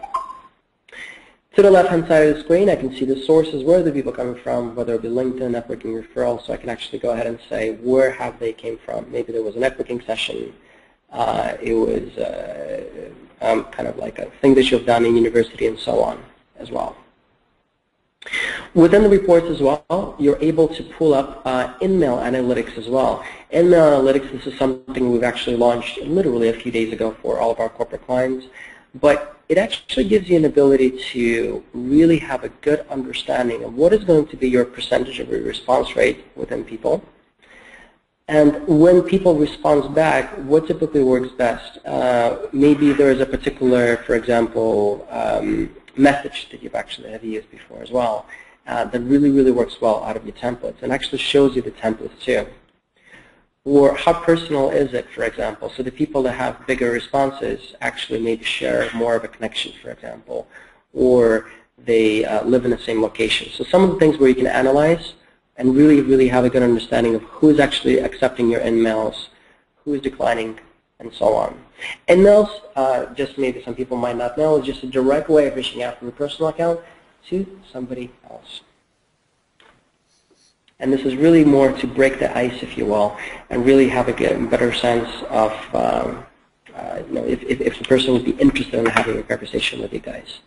To the left-hand side of the screen, I can see the sources, where are the people coming from, whether it be LinkedIn, networking, referral, so I can actually go ahead and say where have they came from. Maybe there was a networking session. It was kind of like a thing that you've done in university and so on as well. Within the reports as well, you're able to pull up in-mail analytics as well. In-mail analytics, this is something we've actually launched literally a few days ago for all of our corporate clients. But it actually gives you an ability to really have a good understanding of what is going to be your percentage of your response rate within people. And when people respond back, what typically works best? Maybe there is a particular, for example, message that you've actually have used before as well. that really, really works well out of your templates and actually shows you the templates too. Or how personal is it, for example? So the people that have bigger responses actually maybe share more of a connection, for example, or they live in the same location. So some of the things where you can analyze and really, really have a good understanding of who is actually accepting your in-mails, who is declining, and so on. In-mails, just maybe some people might not know, is just a direct way of reaching out from a personal account to somebody else. And this is really more to break the ice, if you will, and really have a better sense of if the person would be interested in having a conversation with you guys.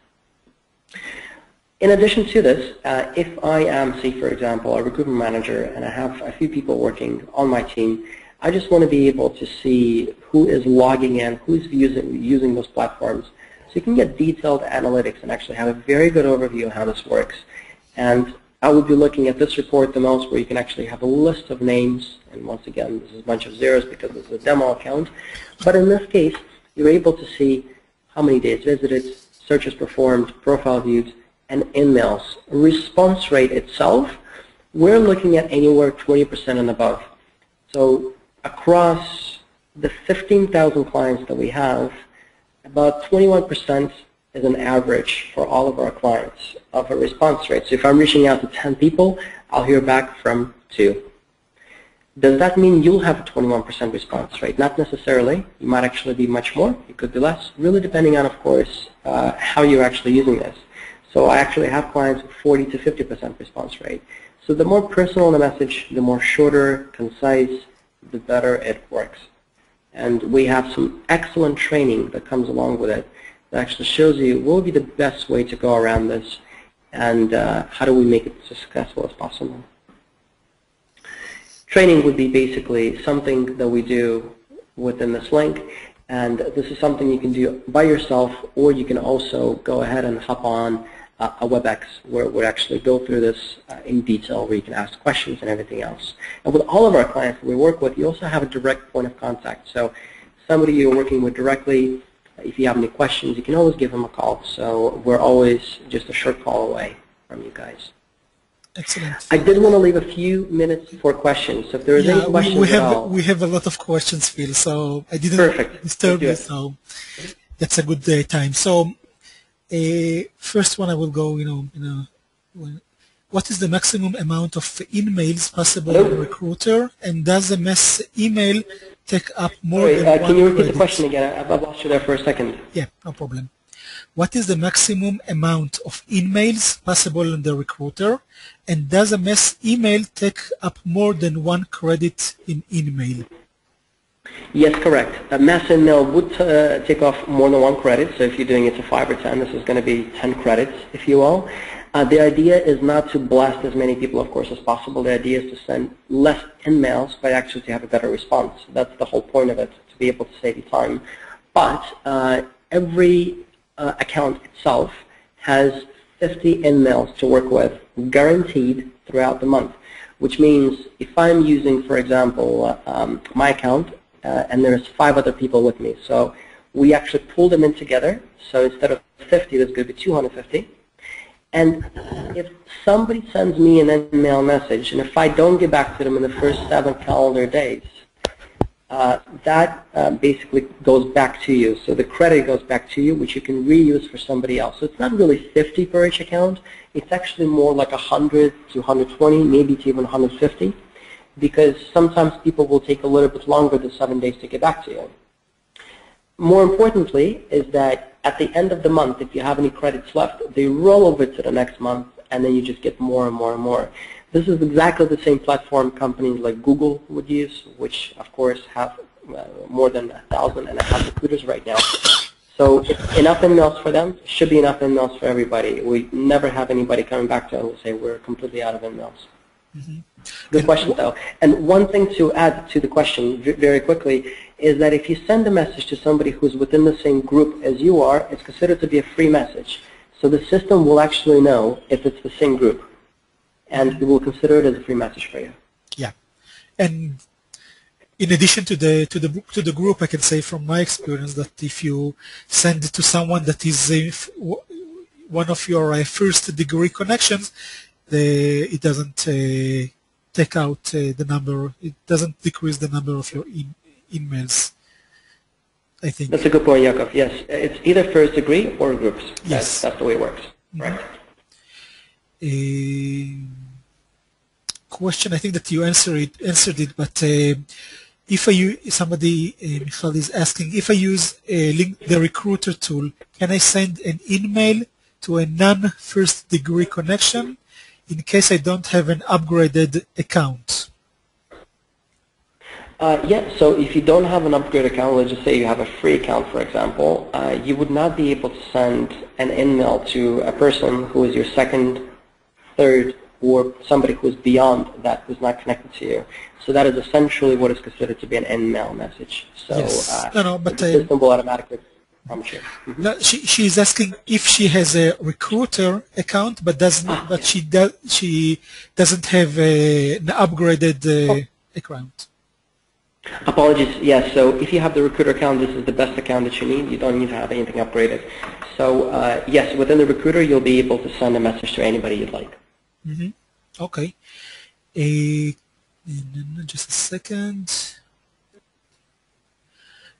In addition to this, if I am, say, for example, a recruitment manager and I have a few people working on my team, I just want to be able to see who is logging in, who is using those platforms. So you can get detailed analytics and actually have a very good overview of how this works. And I would be looking at this report the most, where you can actually have a list of names. And once again, this is a bunch of zeros because this is a demo account. But in this case, you're able to see how many days visited, searches performed, profile views, and in-mails. Response rate itself, we're looking at anywhere 20% and above. So across the 15,000 clients that we have, about 21% is an average for all of our clients of a response rate. So if I'm reaching out to 10 people, I'll hear back from 2. Does that mean you'll have a 21% response rate? Not necessarily. You might actually be much more. It could be less, really depending on, of course, how you're actually using this. So I actually have clients with 40 to 50% response rate. So the more personal the message, the more shorter, concise, the better it works. And we have some excellent training that comes along with it that actually shows you what would be the best way to go around this and how do we make it as successful as possible. Training would be basically something that we do within this link, and this is something you can do by yourself, or you can also go ahead and hop on a WebEx where we actually go through this in detail, where you can ask questions and everything else. And with all of our clients that we work with, you also have a direct point of contact. So somebody you're working with directly, if you have any questions, you can always give them a call. So we're always just a short call away from you guys. Excellent. I did want to leave a few minutes for questions. So if there is any questions at all. We have a lot of questions, Phil, so I didn't disturb you, so that's a good time. So first one I will go, what is the maximum amount of emails possible in a recruiter, and does a mass email take up more than one can you repeat credit? The question again? I've lost you there for a second. Yeah, no problem. What is the maximum amount of emails possible in the recruiter, and does a mass email take up more than one credit in email? Yes, correct. A mass email would take off more than one credit. So if you're doing it to 5 or 10, this is going to be 10 credits, if you will. The idea is not to blast as many people, of course, as possible. The idea is to send less in-mails, but actually to have a better response. That's the whole point of it, to be able to save you time. But every account itself has 50 in-mails to work with, guaranteed throughout the month, which means if I'm using, for example, my account, and there's 5 other people with me, so we actually pull them in together. So instead of 50, there's going to be 250. And if somebody sends me an email message, and if I don't get back to them in the first 7 calendar days, that basically goes back to you. So the credit goes back to you, which you can reuse for somebody else. So it's not really 50 per each account. It's actually more like 100 to 120, maybe to even 150, because sometimes people will take a little bit longer than 7 days to get back to you. More importantly is that at the end of the month, if you have any credits left, they roll over to the next month, and then you just get more and more and more. This is exactly the same platform companies like Google would use, which of course have more than 1,500 recruiters right now. So it's enough in-mails for them. Should be enough in-mails for everybody. We never have anybody coming back to us and say we're completely out of in-mails. Mm-hmm. Good question, though. And one thing to add to the question very quickly is that if you send a message to somebody who's within the same group as you are, it's considered to be a free message. So the system will actually know if it's the same group, and it will consider it as a free message for you. Yeah, and in addition to the group, I can say from my experience that if you send it to someone that is one of your first degree connections, it doesn't take out the number, it doesn't decrease the number of your emails, I think. That's a good point, Yaakov. Yes, it's either first degree or groups. Yes. That's the way it works. Right. Question, I think that you answered it, but if somebody, Michal is asking, if I use the recruiter tool, can I send an email to a non-first degree connection in case I don't have an upgraded account? Yeah, so if you don't have an upgrade account, let's just say you have a free account, for example, you would not be able to send an email to a person who is your second, third, or somebody who is beyond that, who's not connected to you. So that is essentially what is considered to be an email message. So yes. but the system will automatically prompt you. No, she is asking if she has a recruiter account, but she doesn't have an upgraded account. Apologies. Yes. So if you have the recruiter account, this is the best account that you need. You don't need to have anything upgraded. So yes, within the recruiter, you'll be able to send a message to anybody you'd like. Mm-hmm. Okay. Just a second.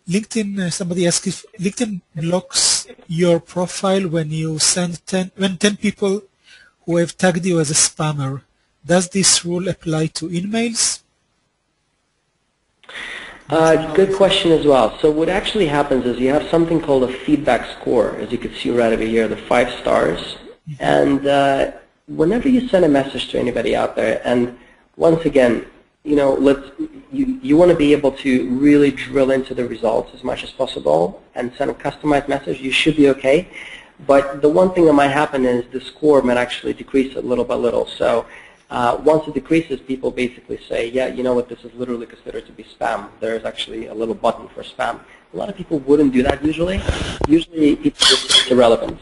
LinkedIn. Somebody asked if LinkedIn blocks your profile when you send 10 people who have tagged you as a spammer. Does this rule apply to emails? Good question as well. So what actually happens is you have something called a feedback score, as you can see right over here, the 5 stars. Mm-hmm. And whenever you send a message to anybody out there, and once again, you know, you want to be able to really drill into the results as much as possible and send a customized message, you should be okay. But the one thing that might happen is the score might actually decrease a little by little. So once it decreases, people basically say, yeah, you know what, this is literally considered to be spam. There's actually a little button for spam. A lot of people wouldn't do that usually. Usually people just say it's irrelevant.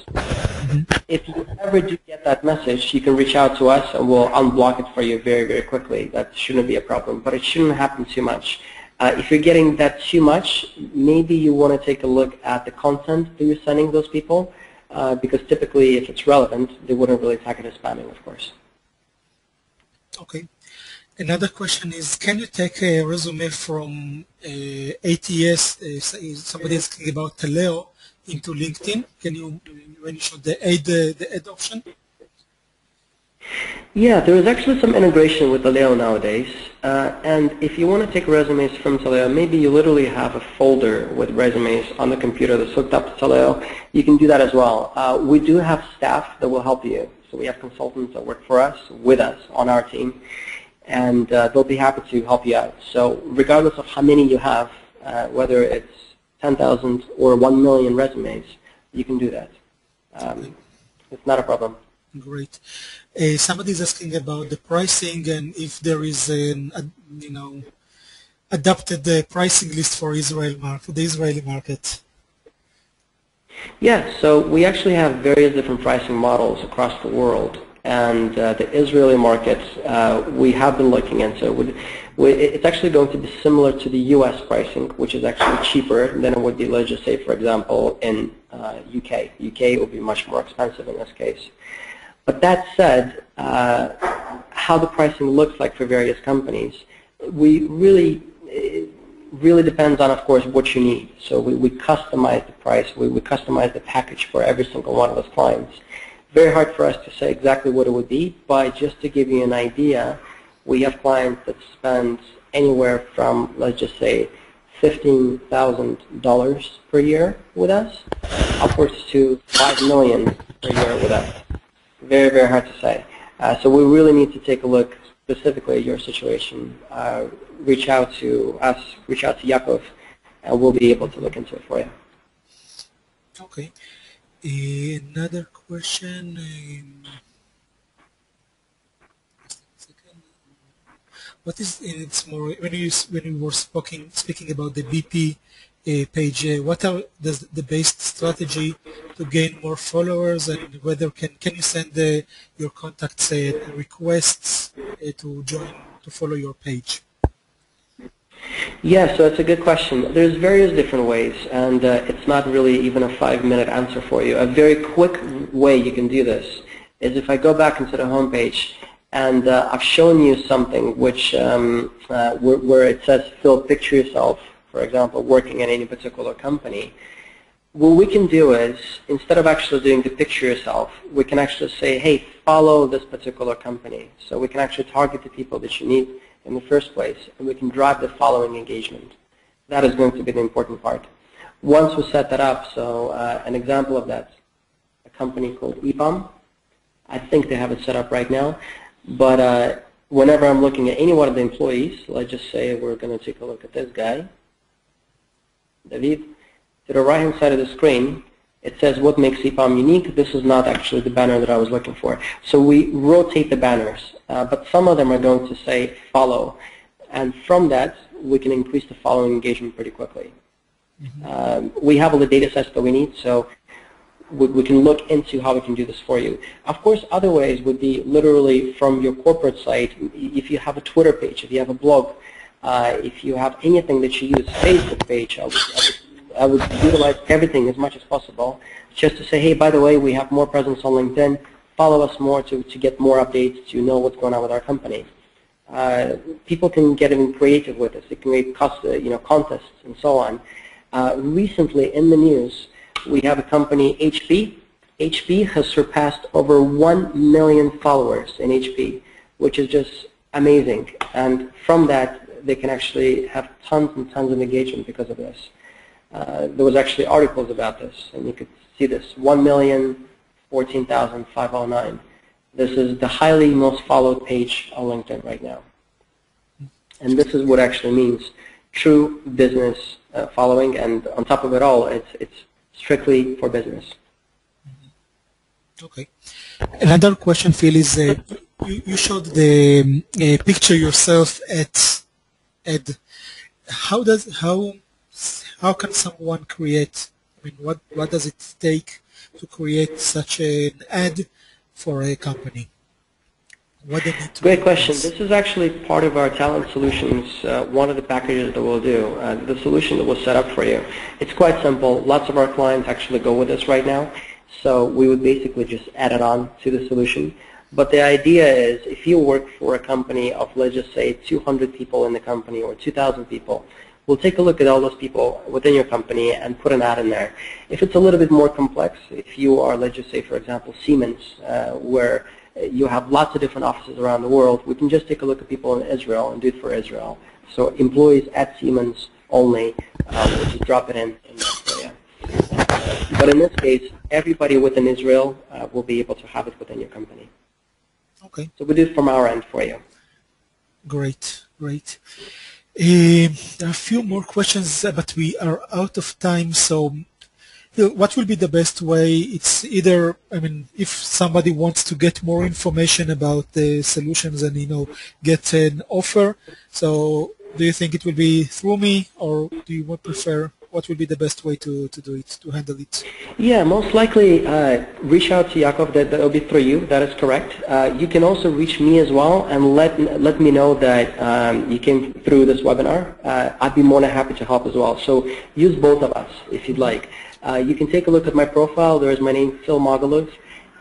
If you ever do get that message, you can reach out to us and we'll unblock it for you very, very quickly. That shouldn't be a problem, but it shouldn't happen too much. If you're getting that too much, maybe you want to take a look at the content that you're sending those people, because typically if it's relevant, they wouldn't really tag it as spamming, of course. Okay. Another question is, can you take a resume from ATS, somebody is asking about Taleo, into LinkedIn? Can you, when you show the add option? Yeah, there is actually some integration with Taleo nowadays. And if you want to take resumes from Taleo, maybe you literally have a folder with resumes on the computer that's hooked up to Taleo. You can do that as well. We do have staff that will help you. So we have consultants that work for us, with us, on our team. And they'll be happy to help you out. So regardless of how many you have, whether it's 10,000 or 1 million resumes, you can do that. It's not a problem. Great. Somebody is asking about the pricing and if there is an, adapted pricing list for the Israeli market. Yeah, so we actually have various different pricing models across the world. And the Israeli market, we have been looking into. It's actually going to be similar to the U.S. pricing, which is actually cheaper than it would be, let's just say, for example, in UK. UK will be much more expensive in this case. But that said, how the pricing looks like for various companies, it really depends on, of course, what you need. So we customize the price, we customize the package for every single one of those clients. Very hard for us to say exactly what it would be, but just to give you an idea, we have clients that spend anywhere from, let's just say, $15,000 per year with us, upwards to $5 million per year with us. Very, very hard to say. So we really need to take a look specifically at your situation. Reach out to us, reach out to Yaakov, and we'll be able to look into it for you. Okay. Another question. What is it's more when we were speaking about the BP page? What are the best strategy to gain more followers, and whether can you send your contacts requests to follow your page? Yeah, so it's a good question. There's various different ways, and it's not really even a 5-minute answer for you. A very quick way you can do this is if I go back into the homepage and I've shown you something which where it says fill picture yourself, for example, working at any particular company. What we can do is, instead of actually doing the picture yourself, we can actually say, hey, follow this particular company. So we can actually target the people that you need in the first place, and we can drive the following engagement. That is going to be the important part. Once we set that up, so an example of that, a company called EPAM, I think they have it set up right now, but whenever I'm looking at any one of the employees, let's just say we're going to take a look at this guy, David. To the right-hand side of the screen, it says what makes EPAM unique. This is not actually the banner that I was looking for. So we rotate the banners, but some of them are going to say follow. And from that, we can increase the following engagement pretty quickly. We have all the data sets that we need, so we can look into how we can do this for you. Of course, other ways would be literally from your corporate site. If you have a Twitter page, if you have a blog, if you have anything that you use, Facebook page, I would utilize everything as much as possible just to say, hey, by the way, we have more presence on LinkedIn. Follow us more to get more updates, to know what's going on with our company. People can get even creative with this. They can create contests and so on. Recently in the news, we have a company, HP. HP has surpassed over 1 million followers in HP, which is just amazing. And from that, they can actually have tons and tons of engagement because of this. There was actually articles about this, and you could see this, 1,014,509. This is the highly most followed page on LinkedIn right now. And this is what actually means true business following, and on top of it all, it's strictly for business. Okay. Another question, Phil, is you showed the picture yourself at Ed. How can someone create, what does it take to create such an ad for a company? What they need to Great question. This is actually part of our talent solutions, one of the packages that we'll do, the solution that we'll set up for you. It's quite simple. Lots of our clients actually go with this right now, so we would basically just add it on to the solution. But the idea is, if you work for a company of, let's just say, 200 people in the company or 2,000 people, we'll take a look at all those people within your company and put an ad in there. If it's a little bit more complex, if you are, let's just say, for example, Siemens, where you have lots of different offices around the world, we can just take a look at people in Israel and do it for Israel. So employees at Siemens only, we'll just drop it in that area. But in this case, everybody within Israel will be able to have it within your company. Okay. So we do it from our end for you. Great, great. There are a few more questions, but we are out of time. So what will be the best way? It's either, if somebody wants to get more information about the solutions and, get an offer. So do you think it will be through me, or do you prefer, what will be the best way to do it, to handle it? Yeah, most likely reach out to Yaakov. That will be through you. That is correct. You can also reach me as well and let me know that you came through this webinar. I'd be more than happy to help as well. So use both of us if you'd like. You can take a look at my profile. There is my name, Phil Mogilev.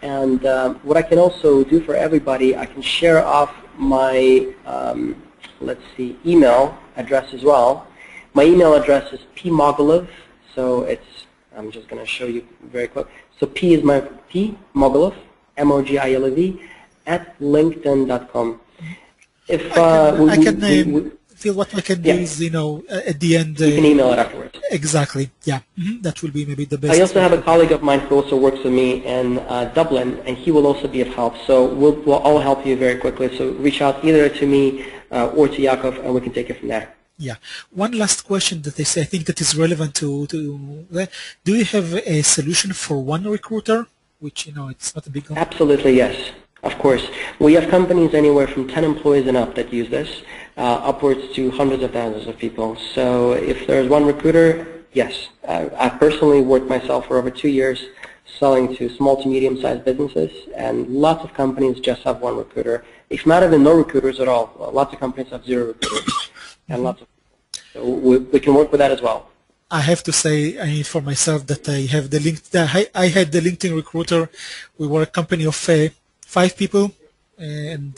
And what I can also do for everybody, I can share off my, email address as well. My email address is pmogilev, so I'm just going to show you very quick. So P is my P, Mogilev, M-O-G-I-L-E-V, at linkedin.com. If Phil, what I can do is, at the end... you can email it afterwards. Exactly, yeah. That will be maybe the best. I also have a colleague of mine who also works with me in Dublin, and he will also be of help. So we'll all help you very quickly. So reach out either to me or to Yaakov, and we can take it from there. Yeah. One last question that I think that is relevant to that. Do you have a solution for one recruiter, which, it's not a big one? Absolutely, yes. Of course. We have companies anywhere from 10 employees and up that use this, upwards to hundreds of thousands of people. So if there's one recruiter, yes. I've personally worked myself for over 2 years selling to small to medium-sized businesses, and lots of companies just have one recruiter. If not even no recruiters at all. Lots of companies have 0 recruiters. And lots of, so we can work with that as well. I have to say, for myself, that I have I had the LinkedIn recruiter. We were a company of 5 people, and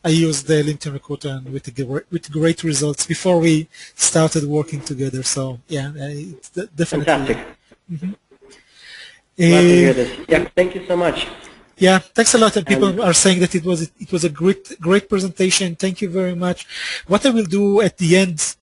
I used the LinkedIn Recruiter and with great results before we started working together. So yeah, it's definitely fantastic. Mm-hmm. Glad to hear this. Yeah, thank you so much. Yeah, thanks a lot. And people are saying that it was a great presentation. Thank you very much. What I will do at the end